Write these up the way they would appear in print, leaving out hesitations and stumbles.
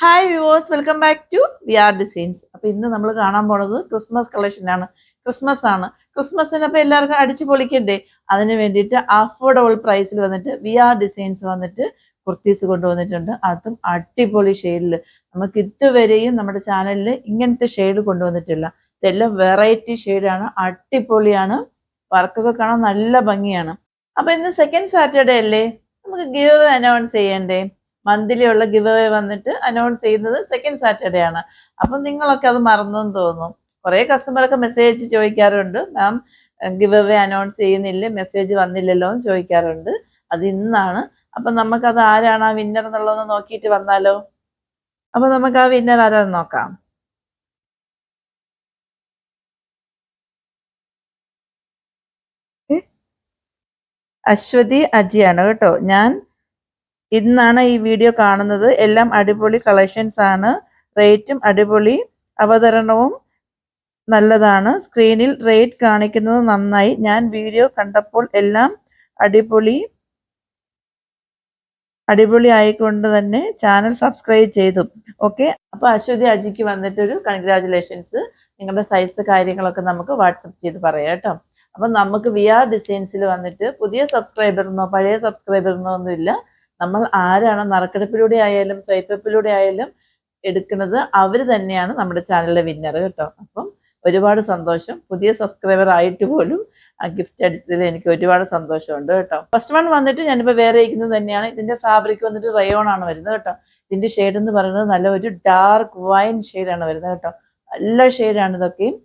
Hi viewers, welcome back to VR designs. അപ്പോൾ ഇന്ന് നമ്മൾ കാണാൻ പോണത് ക്രിസ്മസ് കളക്ഷനാണ്. ക്രിസ്മസ് ആണ്. ക്രിസ്മസിന് അപ്പോൾ എല്ലാവർക്കും അടിച്ചു പൊളിക്കണ്ടേ? അതിന് വേണ്ടിയിട്ട് അഫോർഡബിൾ പ്രൈസിൽ വന്നിട്ട് VR ഡിസൈൻസ് വന്നിട്ട് കുർത്തീസ് കൊണ്ടുവന്നിട്ടുണ്ട്. അതും അടിപൊളി ഷെയ്ഡിൽ. നമുക്ക് ഇതുവരെയും നമ്മുടെ ചാനലിൽ ഇങ്ങനത്തെ ഷെയ്ഡ് കൊണ്ടുവന്നിട്ടില്ല. ഇതെല്ലാം വെറൈറ്റി ഷെയ്ഡാണ്, അടിപൊളിയാണ്. വർക്കൊക്കെ കാണാൻ നല്ല ഭംഗിയാണ്. അപ്പോൾ ഇന്ന് സെക്കൻഡ് സാറ്റർഡേ അല്ലേ, നമുക്ക് ഗിവ് അനൗൺസ് ചെയ്യണ്ടേ? മന്ത്ലി ഉള്ള ഗിവ് അവേ വന്നിട്ട് അനൗൺസ് ചെയ്യുന്നത് സെക്കൻഡ് സാറ്റർഡേ ആണ്. അപ്പം നിങ്ങളൊക്കെ അത് മറന്നെന്ന് തോന്നുന്നു. കുറേ കസ്റ്റമറൊക്കെ മെസ്സേജ് ചോദിക്കാറുണ്ട്, മാം ഗിവ് അവേ അനൗൺസ് ചെയ്യുന്നില്ലേ, മെസ്സേജ് വന്നില്ലല്ലോ എന്ന് ചോദിക്കാറുണ്ട്. അത് ഇന്നാണ്. അപ്പം നമുക്കത് ആരാണ് ആ വിന്നർ എന്നുള്ളതെന്ന് നോക്കിയിട്ട് വന്നാലോ? അപ്പം നമുക്ക് ആ വിന്നർ ആരാന്ന് നോക്കാം. അശ്വതി അജിയാണ് കേട്ടോ. ഞാൻ ഇന്നാണ് ഈ വീഡിയോ കാണുന്നത്. എല്ലാം അടിപൊളി കളക്ഷൻസ് ആണ്. റേറ്റും അടിപൊളി, അവതരണവും നല്ലതാണ്. സ്ക്രീനിൽ റേറ്റ് കാണിക്കുന്നത് നന്നായി. ഞാൻ വീഡിയോ കണ്ടപ്പോൾ എല്ലാം അടിപൊളി ആയിക്കൊണ്ട് തന്നെ ചാനൽ സബ്സ്ക്രൈബ് ചെയ്തു. ഓക്കെ, അപ്പോൾ അശ്വതി അജിക്ക് വന്നിട്ടൊരു കൺഗ്രാജുലേഷൻസ്. നിങ്ങളുടെ സൈസ് കാര്യങ്ങളൊക്കെ നമുക്ക് വാട്സപ്പ് ചെയ്ത് പറയാം കേട്ടോ. അപ്പം നമുക്ക് VR ഡിസൈൻസിൽ വന്നിട്ട് പുതിയ സബ്സ്ക്രൈബറിനോ പഴയ സബ്സ്ക്രൈബറിനോ ഒന്നുമില്ല. നമ്മൾ ആരാണ് നറുക്കെടുപ്പിലൂടെ ആയാലും സ്വൈപ്പപ്പിലൂടെ ആയാലും എടുക്കുന്നത്, അവർ തന്നെയാണ് നമ്മുടെ ചാനലിലെ വിന്നർ കേട്ടോ. അപ്പം ഒരുപാട് സന്തോഷം. പുതിയ സബ്സ്ക്രൈബർ ആയിട്ട് പോലും ആ ഗിഫ്റ്റ് അടിച്ചതിൽ എനിക്ക് ഒരുപാട് സന്തോഷമുണ്ട് കേട്ടോ. ഫസ്റ്റ് വൺ വന്നിട്ട് ഞാനിപ്പോൾ വേറെ ഇരിക്കുന്നത് തന്നെയാണ്. ഇതിന്റെ ഫാബ്രിക് വന്നിട്ട് റയോൺ ആണ് വരുന്നത് കേട്ടോ. ഇതിന്റെ ഷെയ്ഡ് എന്ന് പറയുന്നത് നല്ല ഒരു ഡാർക്ക് വൈൻ ഷെയ്ഡാണ് വരുന്നത് കേട്ടോ. നല്ല ഷെയ്ഡാണ് ഇതൊക്കെയും.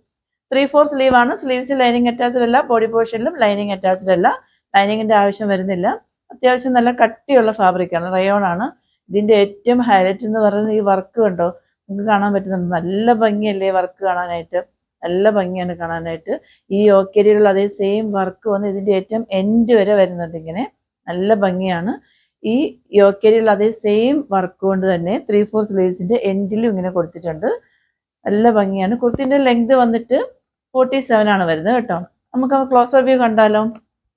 3/4 സ്ലീവ് ആണ്. സ്ലീവ്സിൽ ലൈനിങ് അറ്റാച്ച്ഡ് അല്ല, ബോഡി പോർഷനിലും ലൈനിങ് അറ്റാച്ച്ഡ് അല്ല. ലൈനിങ്ങിന്റെ ആവശ്യം വരുന്നില്ല. അത്യാവശ്യം നല്ല കട്ടിയുള്ള ഫാബ്രിക്കാണ്, റയോൺ ആണ്. ഇതിന്റെ ഏറ്റവും ഹൈലൈറ്റ് എന്ന് പറയുന്നത് ഈ വർക്ക് കണ്ടോ, നിങ്ങൾക്ക് കാണാൻ പറ്റുന്നുണ്ട്. നല്ല ഭംഗിയല്ലേ വർക്ക് കാണാനായിട്ട്, നല്ല ഭംഗിയാണ് കാണാനായിട്ട്. ഈ യോക്കേരിയിലുള്ള അതേ സെയിം വർക്ക് വന്ന് ഇതിന്റെ ഏറ്റവും എൻഡ് വരെ വരുന്നുണ്ട്. ഇങ്ങനെ നല്ല ഭംഗിയാണ്. ഈ യോക്കേരിയുള്ള അതേ സെയിം വർക്ക് കൊണ്ട് തന്നെ 3/4 സ്ലീവ്സിന്റെ എൻഡിലും ഇങ്ങനെ കൊടുത്തിട്ടുണ്ട്. നല്ല ഭംഗിയാണ്. കുർത്തിന്റെ ലെങ്ത് വന്നിട്ട് 47 ആണ് വരുന്നത് കേട്ടോ. നമുക്ക് ക്ലോസർ വ്യൂ കണ്ടാലോ?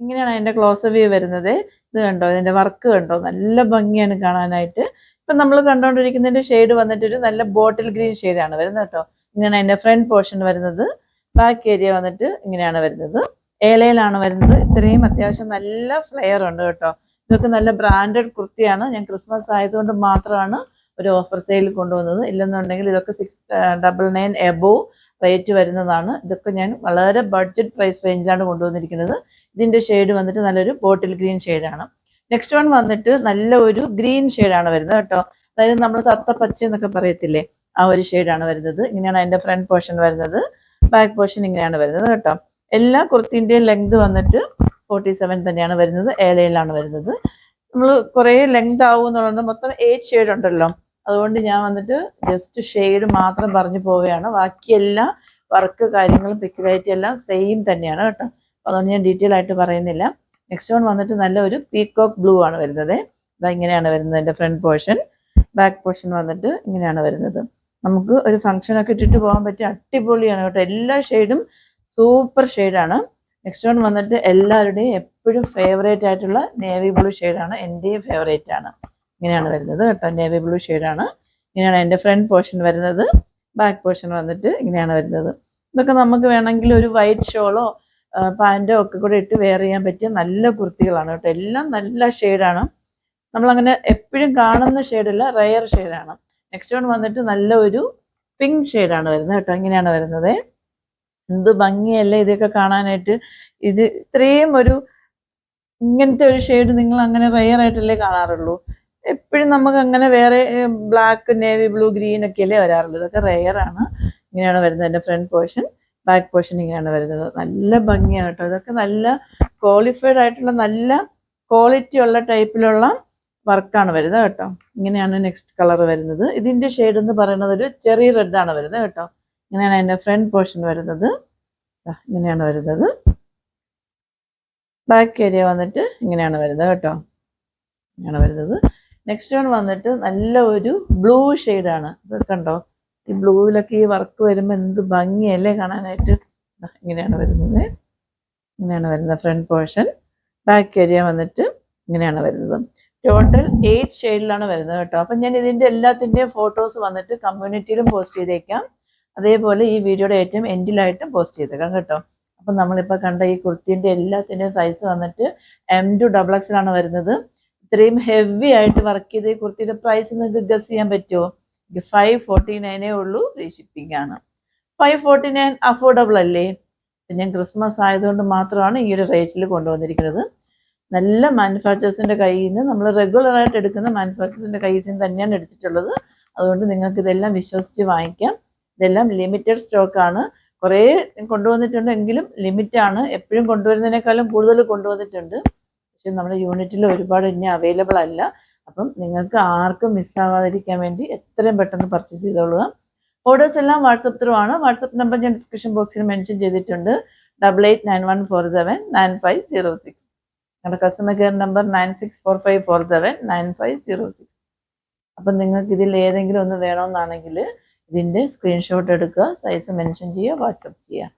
ഇങ്ങനെയാണ് അതിന്റെ ക്ലോസർ വ്യൂ വരുന്നത്. ഇത് കണ്ടോ, ഇതിന്റെ വർക്ക് കണ്ടോ, നല്ല ഭംഗിയാണ് കാണാനായിട്ട്. ഇപ്പം നമ്മൾ കണ്ടുകൊണ്ടിരിക്കുന്നതിന്റെ ഷെയ്ഡ് വന്നിട്ട് ഒരു നല്ല ബോട്ടിൽ ഗ്രീൻ ഷെയ്ഡാണ് വരുന്നത് കേട്ടോ. ഇങ്ങനെ അതിന്റെ ഫ്രണ്ട് പോർഷൻ വരുന്നത്. ബാക്ക് ഏരിയ വന്നിട്ട് ഇങ്ങനെയാണ് വരുന്നത്. ഏലയിലാണ് വരുന്നത്. ഇത്രയും അത്യാവശ്യം നല്ല ഫ്ലെയർ ഉണ്ട് കേട്ടോ. ഇതൊക്കെ നല്ല ബ്രാൻഡഡ് കുർത്തിയാണ്. ഞാൻ ക്രിസ്മസ് ആയതുകൊണ്ട് മാത്രമാണ് ഒരു ഓഫർ സെയിൽ കൊണ്ടുവന്നത്. ഇല്ലെന്നുണ്ടെങ്കിൽ ഇതൊക്കെ 699 എബോവ് റേറ്റ് വരുന്നതാണ്. ഇതൊക്കെ ഞാൻ വളരെ ബഡ്ജറ്റ് പ്രൈസ് റേഞ്ചിലാണ് കൊണ്ടുവന്നിരിക്കുന്നത്. ഇതിന്റെ ഷെയ്ഡ് വന്നിട്ട് നല്ലൊരു ബോട്ടിൽ ഗ്രീൻ ഷെയ്ഡാണ്. നെക്സ്റ്റ് വൺ വന്നിട്ട് നല്ല ഒരു ഗ്രീൻ ഷെയ്ഡാണ് വരുന്നത് കേട്ടോ. അതായത് നമ്മൾ തത്തപ്പച്ച എന്നൊക്കെ പറയത്തില്ലേ, ആ ഒരു ഷെയ്ഡാണ് വരുന്നത്. ഇങ്ങനെയാണ് അതിന്റെ ഫ്രണ്ട് പോർഷൻ വരുന്നത്. ബാക്ക് പോർഷൻ ഇങ്ങനെയാണ് വരുന്നത് കേട്ടോ. എല്ലാ കുർത്തിന്റെയും ലെങ്ത് വന്നിട്ട് 47 തന്നെയാണ് വരുന്നത്. ഏലയിലാണ് വരുന്നത്. നമ്മൾ കുറേ ലെങ്ത് ആവും എന്നുള്ളത്, മൊത്തം 8 ഷെയ്ഡ് ഉണ്ടല്ലോ. അതുകൊണ്ട് ഞാൻ വന്നിട്ട് ജസ്റ്റ് ഷെയ്ഡ് മാത്രം പറഞ്ഞു പോവുകയാണ്. ബാക്കിയെല്ലാം വർക്ക് കാര്യങ്ങളും പിക്യുലാരിറ്റി എല്ലാം സെയിം തന്നെയാണ് കേട്ടോ. അതുകൊണ്ട് ഞാൻ ഡീറ്റെയിൽ ആയിട്ട് പറയുന്നില്ല. നെക്സ്റ്റ് വൺ വന്നിട്ട് നല്ല ഒരു പീകോക്ക് ബ്ലൂ ആണ് വരുന്നത്. ഇതാ ഇങ്ങനെയാണ് വരുന്നത് എൻ്റെ ഫ്രണ്ട് പോർഷൻ. ബാക്ക് പോർഷൻ വന്നിട്ട് ഇങ്ങനെയാണ് വരുന്നത്. നമുക്ക് ഒരു ഫംഗ്ഷനൊക്കെ ഇട്ടിട്ട് പോകാൻ പറ്റിയ അടിപൊളിയാണ് കേട്ടോ. എല്ലാ ഷെയ്ഡും സൂപ്പർ ഷെയ്ഡാണ്. നെക്സ്റ്റ് വൺ വന്നിട്ട് എല്ലാവരുടെയും എപ്പോഴും ഫേവറേറ്റ് ആയിട്ടുള്ള നേവി ബ്ലൂ ഷെയ്ഡാണ്. എൻ്റെയും ഫേവറേറ്റ് ആണ്. ഇങ്ങനെയാണ് വരുന്നത് കേട്ടോ. നേവി ബ്ലൂ ഷെയ്ഡാണ്. ഇങ്ങനെയാണ് എൻ്റെ ഫ്രണ്ട് പോർഷൻ വരുന്നത്. ബാക്ക് പോർഷൻ വന്നിട്ട് ഇങ്ങനെയാണ് വരുന്നത്. ഇതൊക്കെ നമുക്ക് വേണമെങ്കിൽ ഒരു വൈറ്റ് ഷോളോ പാൻറ്റോ ഒക്കെ കൂടെ ഇട്ട് വെയർ ചെയ്യാൻ പറ്റിയ നല്ല കുർത്തികളാണ് കേട്ടോ. എല്ലാം നല്ല ഷെയ്ഡാണ്. നമ്മളങ്ങനെ എപ്പോഴും കാണുന്ന ഷെയ്ഡല്ല, റയർ ഷെയ്ഡാണ്. നെക്സ്റ്റ് വൺ വന്നിട്ട് നല്ല ഒരു പിങ്ക് ഷെയ്ഡാണ് വരുന്നത് കേട്ടോ. ഇങ്ങനെയാണ് വരുന്നത്. എന്ത് ഭംഗിയല്ലേ ഇതൊക്കെ കാണാനായിട്ട്. ഇത് ഇത്രയും ഒരു ഇങ്ങനത്തെ ഒരു ഷെയ്ഡ് നിങ്ങൾ അങ്ങനെ റയർ ആയിട്ടല്ലേ കാണാറുള്ളൂ. എപ്പോഴും നമുക്ക് അങ്ങനെ വേറെ ബ്ലാക്ക്, നേവി ബ്ലൂ, ഗ്രീൻ ഒക്കെ അല്ലേ വരാറുള്ളൂ. ഇതൊക്കെ റയർ ആണ്. ഇങ്ങനെയാണ് വരുന്നത് എൻ്റെ ഫ്രണ്ട് പോർഷൻ. ബാക്ക് പോർഷൻ ഇങ്ങനെയാണ് വരുന്നത്. നല്ല ഭംഗിയാണ് കേട്ടോ. ഇതൊക്കെ നല്ല ക്വാളിഫൈഡ് ആയിട്ടുള്ള നല്ല ക്വാളിറ്റി ഉള്ള ടൈപ്പിലുള്ള വർക്കാണ് വരുന്നത് കേട്ടോ. ഇങ്ങനെയാണ് നെക്സ്റ്റ് കളർ വരുന്നത്. ഇതിന്റെ ഷെയ്ഡ് എന്ന് പറയുന്നത് ഒരു ചെറിയ റെഡ് ആണ് വരുന്നത് കേട്ടോ. ഇങ്ങനെയാണ് എൻ്റെ ഫ്രണ്ട് പോർഷൻ വരുന്നത്. ഇങ്ങനെയാണ് വരുന്നത്. ബാക്ക് ഏരിയ വന്നിട്ട് ഇങ്ങനെയാണ് വരുന്നത് കേട്ടോ. ഇങ്ങനെയാണ് വരുന്നത്. നെക്സ്റ്റ് വൺ വന്നിട്ട് നല്ല ഒരു ബ്ലൂ ഷെയ്ഡാണ്. ഇത് കണ്ടോ, ഈ ബ്ലൂവിലൊക്കെ ഈ വർക്ക് വരുമ്പോൾ എന്ത് ഭംഗിയല്ലേ കാണാനായിട്ട്. ഇങ്ങനെയാണ് വരുന്നത്. ഇങ്ങനെയാണ് വരുന്നത് ഫ്രണ്ട് പോർഷൻ. ബാക്ക് ഏരിയ വന്നിട്ട് ഇങ്ങനെയാണ് വരുന്നത്. ടോട്ടൽ 8 ഷെയ്ഡിലാണ് വരുന്നത് കേട്ടോ. അപ്പം ഞാൻ ഇതിൻ്റെ എല്ലാത്തിൻ്റെയും ഫോട്ടോസ് വന്നിട്ട് കമ്മ്യൂണിറ്റിയിലും പോസ്റ്റ് ചെയ്തേക്കാം, അതേപോലെ ഈ വീഡിയോയുടെ ഏറ്റവും എൻഡിലായിട്ടും പോസ്റ്റ് ചെയ്തേക്കാം കേട്ടോ. അപ്പം നമ്മളിപ്പോൾ കണ്ട ഈ കുർത്തീൻ്റെ എല്ലാത്തിൻ്റെയും സൈസ് വന്നിട്ട് M2XX ആണ് വരുന്നത്. ഇത്രയും ഹെവി ആയിട്ട് വർക്ക് ചെയ്ത് ഈ കുർത്തിയുടെ പ്രൈസ് നിങ്ങൾക്ക് ഗസ് ചെയ്യാൻ പറ്റുമോ? 549 ഉള്ളൂ, ഫ്രീ ഷിപ്പിംഗ് ആണ്. 549 അഫോർഡബിൾ അല്ലേ? ഞാൻ ക്രിസ്മസ് ആയതുകൊണ്ട് മാത്രമാണ് ഈ ഒരു റേറ്റിൽ കൊണ്ടുവന്നിരിക്കുന്നത്. നല്ല മാനുഫാക്ചേഴ്സിൻ്റെ കയ്യിൽ നിന്ന്, നമ്മൾ റെഗുലറായിട്ട് എടുക്കുന്ന മാനുഫാക്ചേഴ്സിൻ്റെ കയ്യിൽ നിന്ന് തന്നെയാണ് എടുത്തിട്ടുള്ളത്. അതുകൊണ്ട് നിങ്ങൾക്ക് ഇതെല്ലാം വിശ്വസിച്ച് വാങ്ങിക്കാം. ഇതെല്ലാം ലിമിറ്റഡ് സ്റ്റോക്കാണ്. കുറേ കൊണ്ടുവന്നിട്ടുണ്ടെങ്കിലും ലിമിറ്റാണ്. എപ്പോഴും കൊണ്ടുവരുന്നതിനേക്കാളും കൂടുതൽ കൊണ്ടുവന്നിട്ടുണ്ട്. പക്ഷെ നമ്മുടെ യൂണിറ്റിൽ ഒരുപാട് ഇനി അവൈലബിൾ അല്ല. അപ്പം നിങ്ങൾക്ക് ആർക്കും മിസ്സാവാതിരിക്കാൻ വേണ്ടി എത്രയും പെട്ടെന്ന് പർച്ചേസ് ചെയ്തോളുക. ഓർഡേഴ്സ് എല്ലാം വാട്സപ്പ് ത്രൂ ആണ്. വാട്സപ്പ് നമ്പർ ഞാൻ ഡിസ്ക്രിപ്ഷൻ ബോക്സിൽ മെൻഷൻ ചെയ്തിട്ടുണ്ട്. 8891479506. ഞങ്ങളുടെ കസ്റ്റമർ കെയർ നമ്പർ 9645479506. അപ്പം നിങ്ങൾക്ക് ഇതിൽ ഏതെങ്കിലും ഒന്ന് വേണമെന്നാണെങ്കിൽ ഇതിൻ്റെ സ്ക്രീൻഷോട്ട് എടുക്കുക, സൈസ് മെൻഷൻ ചെയ്യുക, വാട്സപ്പ് ചെയ്യുക.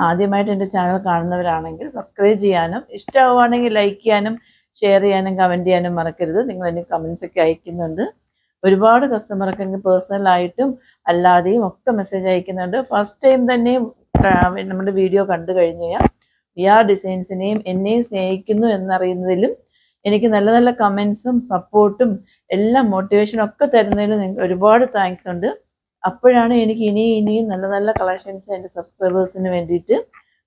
ആദ്യമായിട്ട് എൻ്റെ ചാനൽ കാണുന്നവരാണെങ്കിൽ സബ്സ്ക്രൈബ് ചെയ്യാനും, ഇഷ്ടമാവുകയാണെങ്കിൽ ലൈക്ക് ചെയ്യാനും ഷെയർ ചെയ്യാനും കമൻറ്റ് ചെയ്യാനും മറക്കരുത്. നിങ്ങൾ എനിക്ക് കമൻസ് ഒക്കെ അയക്കുന്നുണ്ട്. ഒരുപാട് കസ്റ്റമർക്ക് എനിക്ക് പേഴ്സണലായിട്ടും അല്ലാതെയും ഒക്കെ മെസ്സേജ് അയക്കുന്നുണ്ട്. ഫസ്റ്റ് ടൈം തന്നെ നമ്മുടെ വീഡിയോ കണ്ടു കഴിഞ്ഞാൽ VR ഡിസൈൻസിനെയും എന്നെയും സ്നേഹിക്കുന്നു എന്നറിയുന്നതിലും എനിക്ക് നല്ല നല്ല കമൻസും സപ്പോർട്ടും എല്ലാം മോട്ടിവേഷനും ഒക്കെ തരുന്നതിലും നിങ്ങൾക്ക് ഒരുപാട് താങ്ക്സ് ഉണ്ട്. അപ്പോഴാണ് എനിക്ക് ഇനിയും നല്ല നല്ല കളക്ഷൻസ് എൻ്റെ സബ്സ്ക്രൈബേഴ്സിന് വേണ്ടിയിട്ട്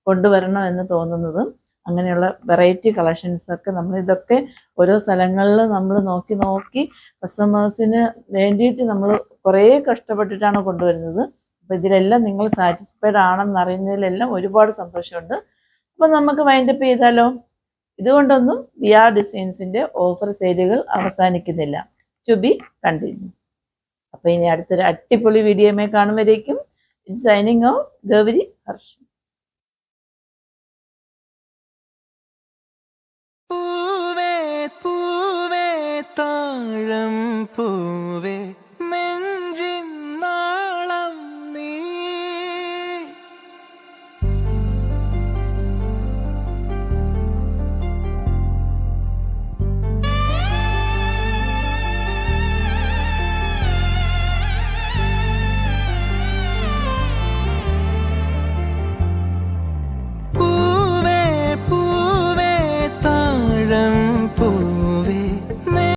കൊണ്ടുവരണം എന്ന് തോന്നുന്നത്. അങ്ങനെയുള്ള വെറൈറ്റി കളക്ഷൻസൊക്കെ ഇതൊക്കെ ഓരോ സ്ഥലങ്ങളിൽ നമ്മൾ നോക്കി കസ്റ്റമേഴ്സിന് വേണ്ടിയിട്ട് നമ്മൾ കുറേ കഷ്ടപ്പെട്ടിട്ടാണ് കൊണ്ടുവരുന്നത്. അപ്പോൾ ഇതിലെല്ലാം നിങ്ങൾ സാറ്റിസ്ഫൈഡ് ആണെന്ന് അറിയുന്നതിലെല്ലാം ഒരുപാട് സന്തോഷമുണ്ട്. അപ്പോൾ നമുക്ക് വൈൻഡപ്പ് ചെയ്താലോ? ഇതുകൊണ്ടൊന്നും VR ഡിസൈൻസിൻ്റെ ഓഫർ സെയിലുകൾ അവസാനിക്കുന്നില്ല. To be continue. അപ്പോൾ ഇനി അടുത്തൊരു അടിപൊളി വീഡിയോയുമായി കാണുമ്പോഴേക്കും സൈനിങ് ഓഫ് ഗൗരി ഹർഷ്.